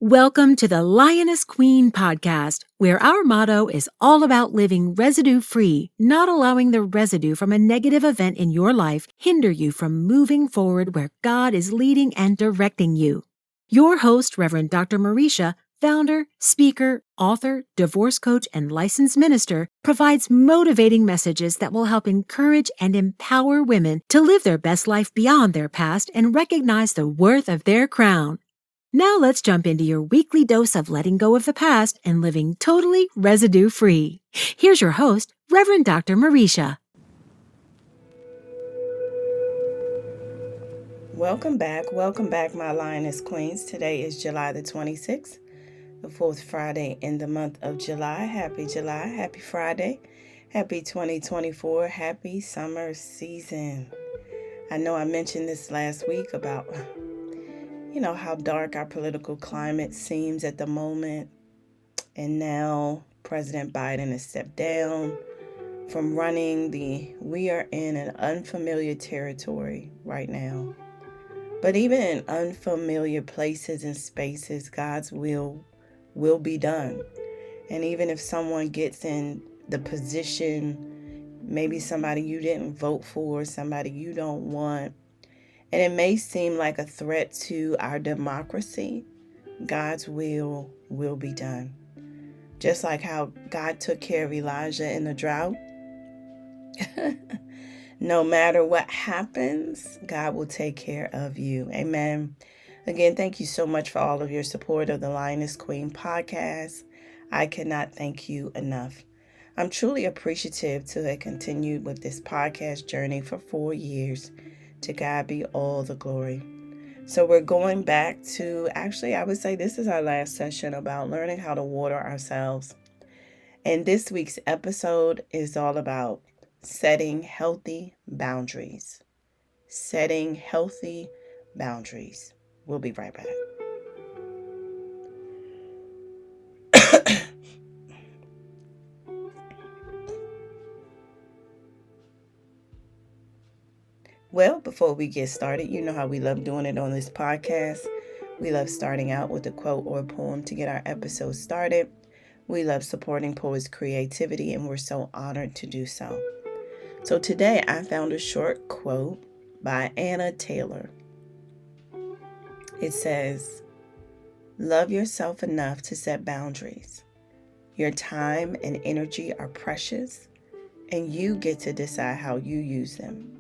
Welcome to the Lioness Queen podcast, where our motto is all about living residue-free, not allowing the residue from a negative event in your life hinder you from moving forward where God is leading and directing you. Your host, Reverend Dr. Marisha, founder, speaker, author, divorce coach, and licensed minister, provides motivating messages that will help encourage and empower women to live their best life beyond their past and recognize the worth of their crown. Now let's jump into your weekly dose of letting go of the past and living totally residue-free. Here's your host, Reverend Dr. Marisha. Welcome back, my Lioness Queens. Today is July the 26th, the fourth Friday in the month of July. Happy July, happy Friday, happy 2024, happy summer season. I know I mentioned this last week about how dark our political climate seems at the moment. And now President Biden has stepped down from running. We are in an unfamiliar territory right now. But even in unfamiliar places and spaces, God's will be done. And even if someone gets in the position, maybe somebody you didn't vote for, somebody you don't want, and it may seem like a threat to our democracy, God's will be done. Just like how God took care of Elijah in the drought. No matter what happens, God will take care of you. Amen. Again, thank you so much for all of your support of the Lioness Queen podcast. I cannot thank you enough. I'm truly appreciative to have continued with this podcast journey for 4 years. To God be all the glory. So we're going back to, I would say this is our last session about learning how to water ourselves. And this week's episode is all about setting healthy boundaries. Setting healthy boundaries. We'll be right back. Well, before we get started, you know how we love doing it on this podcast. We love starting out with a quote or a poem to get our episode started. We love supporting poets' creativity, and we're so honored to do so. So today I found a short quote by Anna Taylor. It says, "Love yourself enough to set boundaries. Your time and energy are precious, and you get to decide how you use them.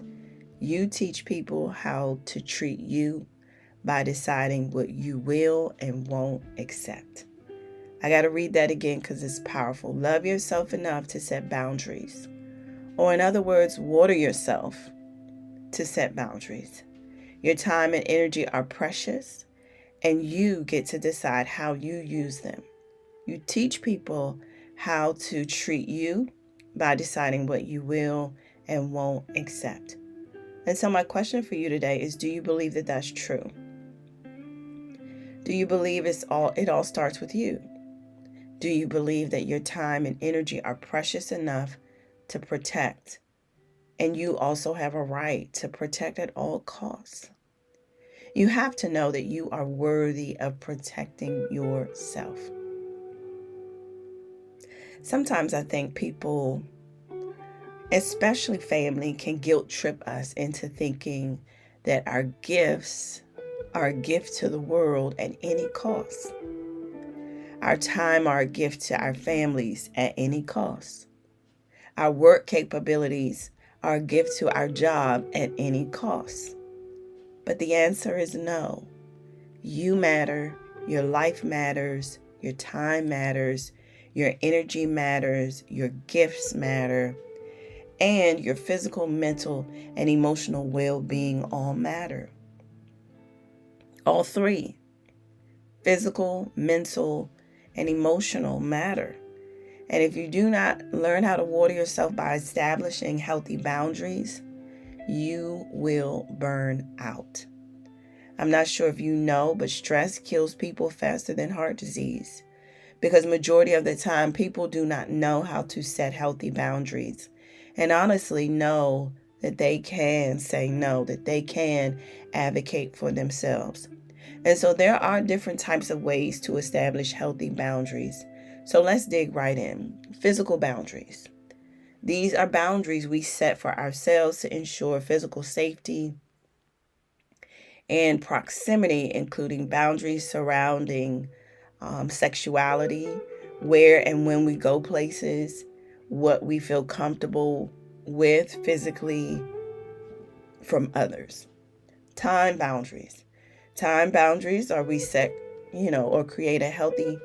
You teach people how to treat you by deciding what you will and won't accept." I got to read that again because it's powerful. Love yourself enough to set boundaries. Or in other words, water yourself to set boundaries. Your time and energy are precious, and you get to decide how you use them. You teach people how to treat you by deciding what you will and won't accept. And so my question for you today is, do you believe that that's true? Do you believe it all starts with you? Do you believe that your time and energy are precious enough to protect? And you also have a right to protect at all costs. You have to know that you are worthy of protecting yourself. Sometimes I think people, especially family, can guilt trip us into thinking that our gifts are a gift to the world at any cost. Our time are a gift to our families at any cost. Our work capabilities are a gift to our job at any cost. But the answer is no. You matter, your life matters, your time matters, your energy matters, your gifts matter, and your physical, mental, and emotional well-being all matter. All three, physical, mental, and emotional, matter. And if you do not learn how to water yourself by establishing healthy boundaries, you will burn out. I'm not sure if you know, but stress kills people faster than heart disease. Because majority of the time, people do not know how to set healthy boundaries. And honestly, know that they can say no, that they can advocate for themselves. And so there are different types of ways to establish healthy boundaries. So let's dig right in. Physical boundaries. These are boundaries we set for ourselves to ensure physical safety and proximity, including boundaries surrounding sexuality, where and when we go places, what we feel comfortable with physically from others. Time boundaries. Time boundaries are we set, or create a healthy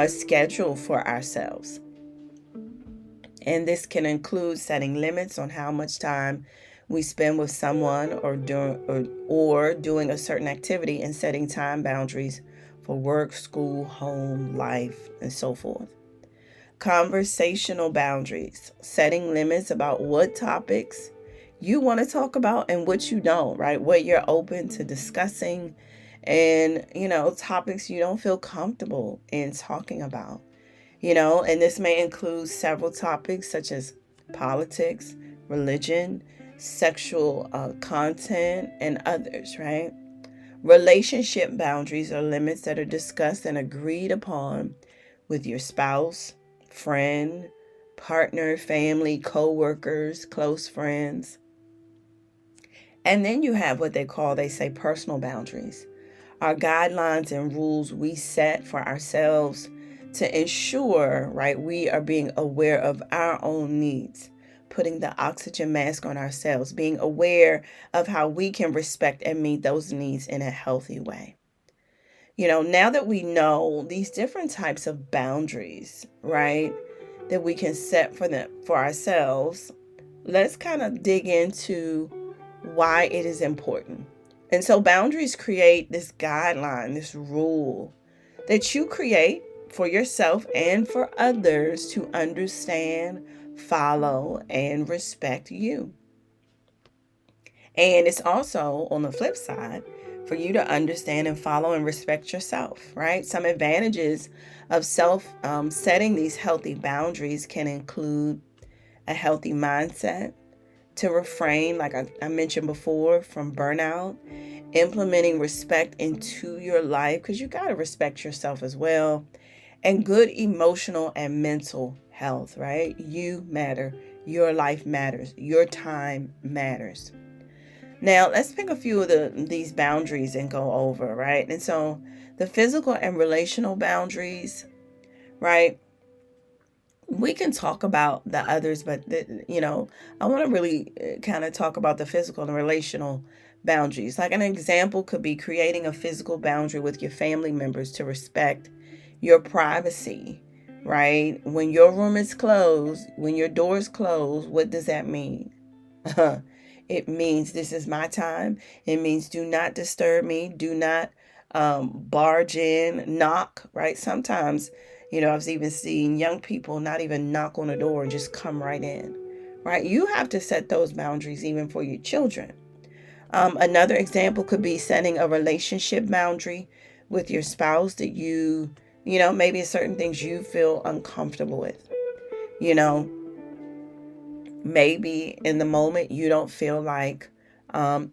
schedule for ourselves. And this can include setting limits on how much time we spend with someone or doing a certain activity, and setting time boundaries for work, school, home, life, and so forth. Conversational boundaries, setting limits about what topics you want to talk about and what you don't, right? What you're open to discussing, and, topics you don't feel comfortable in talking about. And this may include several topics such as politics, religion, sexual content, and others, right? Relationship boundaries are limits that are discussed and agreed upon with your spouse, friend, partner, family, co-workers, close friends. And then you have what they say personal boundaries, our guidelines and rules we set for ourselves to ensure, right, we are being aware of our own needs, putting the oxygen mask on ourselves, being aware of how we can respect and meet those needs in a healthy way. Now that we know these different types of boundaries, right, that we can set for ourselves, let's kind of dig into why it is important. And so boundaries create this guideline, this rule that you create for yourself and for others to understand, follow, and respect you. And it's also, on the flip side, for you to understand and follow and respect yourself, right? Some advantages of setting these healthy boundaries can include a healthy mindset, to refrain, like I mentioned before, from burnout, implementing respect into your life, because you got to respect yourself as well, and good emotional and mental health, right? You matter. Your life matters. Your time matters. Now, let's pick a few of these boundaries and go over, right? And so the physical and relational boundaries, right? We can talk about the others, but, I want to really kind of talk about the physical and relational boundaries. Like an example could be creating a physical boundary with your family members to respect your privacy, right? When your room is closed, when your door is closed, what does that mean? It means this is my time. It means do not disturb me. Do not barge in, knock, right? Sometimes, I've even seen young people not even knock on the door and just come right in, right? You have to set those boundaries even for your children. Another example could be setting a relationship boundary with your spouse that maybe certain things you feel uncomfortable with. Maybe in the moment you don't feel like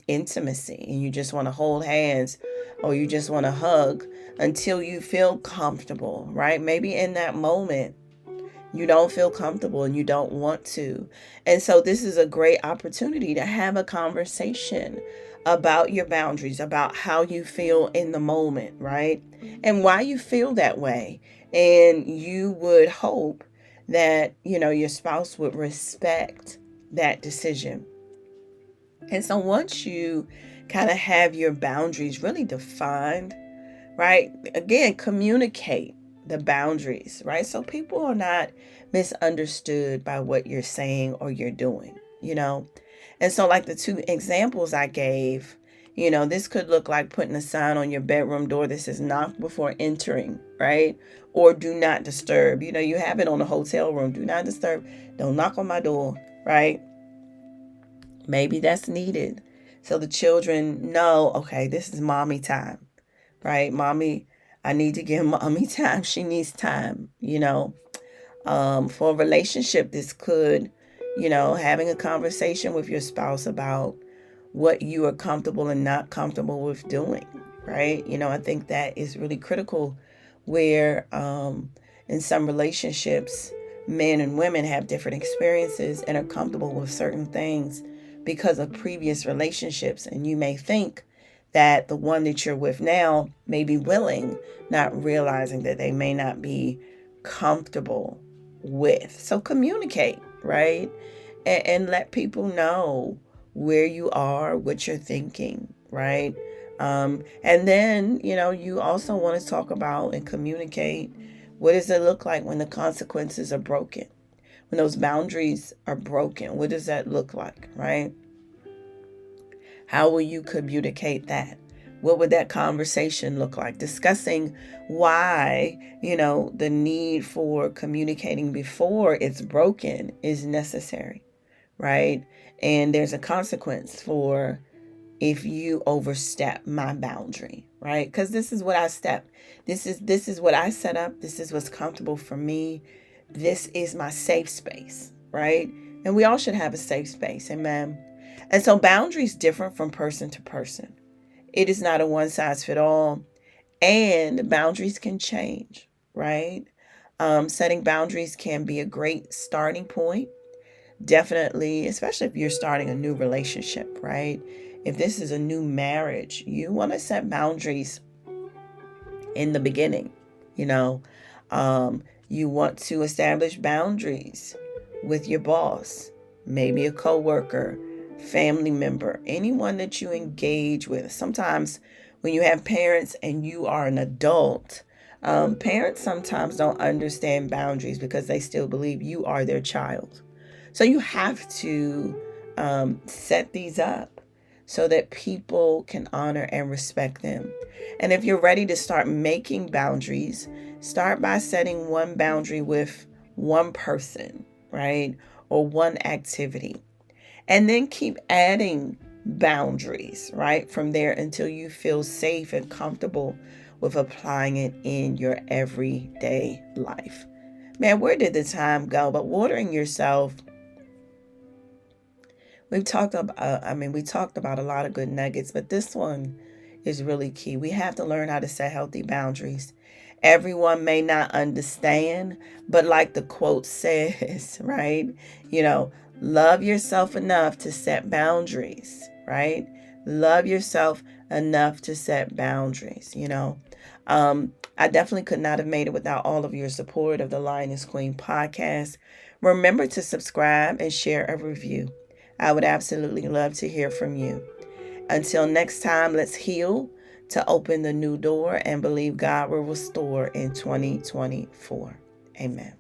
intimacy and you just want to hold hands or you just want to hug until you feel comfortable, right? Maybe in that moment you don't feel comfortable and you don't want to. And so this is a great opportunity to have a conversation about your boundaries, about how you feel in the moment, right? And why you feel that way. And you would hope that, your spouse would respect that decision. And so once you kind of have your boundaries really defined, right? Again, communicate the boundaries, right? So people are not misunderstood by what you're saying or you're doing, And so like the two examples I gave, this could look like putting a sign on your bedroom door that says knock before entering, right? Or do not disturb. You have it on the hotel room. Do not disturb. Don't knock on my door, right? Maybe that's needed. So the children know, okay, this is mommy time, right? Mommy, I need to give mommy time. She needs time, For a relationship, this could, having a conversation with your spouse about what you are comfortable and not comfortable with doing, right? I think that is really critical where in some relationships, men and women have different experiences and are comfortable with certain things because of previous relationships. And you may think that the one that you're with now may be willing, not realizing that they may not be comfortable with. So communicate, right? And let people know where you are, what you're thinking, right? And then, you also want to talk about and communicate what does it look like when the consequences are broken? When those boundaries are broken, what does that look like, right? How will you communicate that? What would that conversation look like? Discussing why, the need for communicating before it's broken is necessary, right? And there's a consequence for if you overstep my boundary, right? Because this is what I step. This is what I set up. This is what's comfortable for me. This is my safe space, right? And we all should have a safe space, amen. And so boundaries differ from person to person. It is not a one size fit all, and boundaries can change, right? Setting boundaries can be a great starting point. Definitely, especially if you're starting a new relationship, right? If this is a new marriage, you want to set boundaries in the beginning. You know, you want to establish boundaries with your boss, maybe a coworker, family member, anyone that you engage with. Sometimes when you have parents and you are an adult, parents sometimes don't understand boundaries because they still believe you are their child. So you have to set these up so that people can honor and respect them. And if you're ready to start making boundaries, start by setting one boundary with one person, right? Or one activity. And then keep adding boundaries, right? From there until you feel safe and comfortable with applying it in your everyday life. Man, where did the time go? But watering yourself, we talked about a lot of good nuggets, but this one is really key. We have to learn how to set healthy boundaries. Everyone may not understand, but like the quote says, right? Love yourself enough to set boundaries, right? Love yourself enough to set boundaries. I definitely could not have made it without all of your support of the Lioness Queen podcast. Remember to subscribe and share a review. I would absolutely love to hear from you. Until next time, let's heal to open the new door and believe God will restore in 2024. Amen.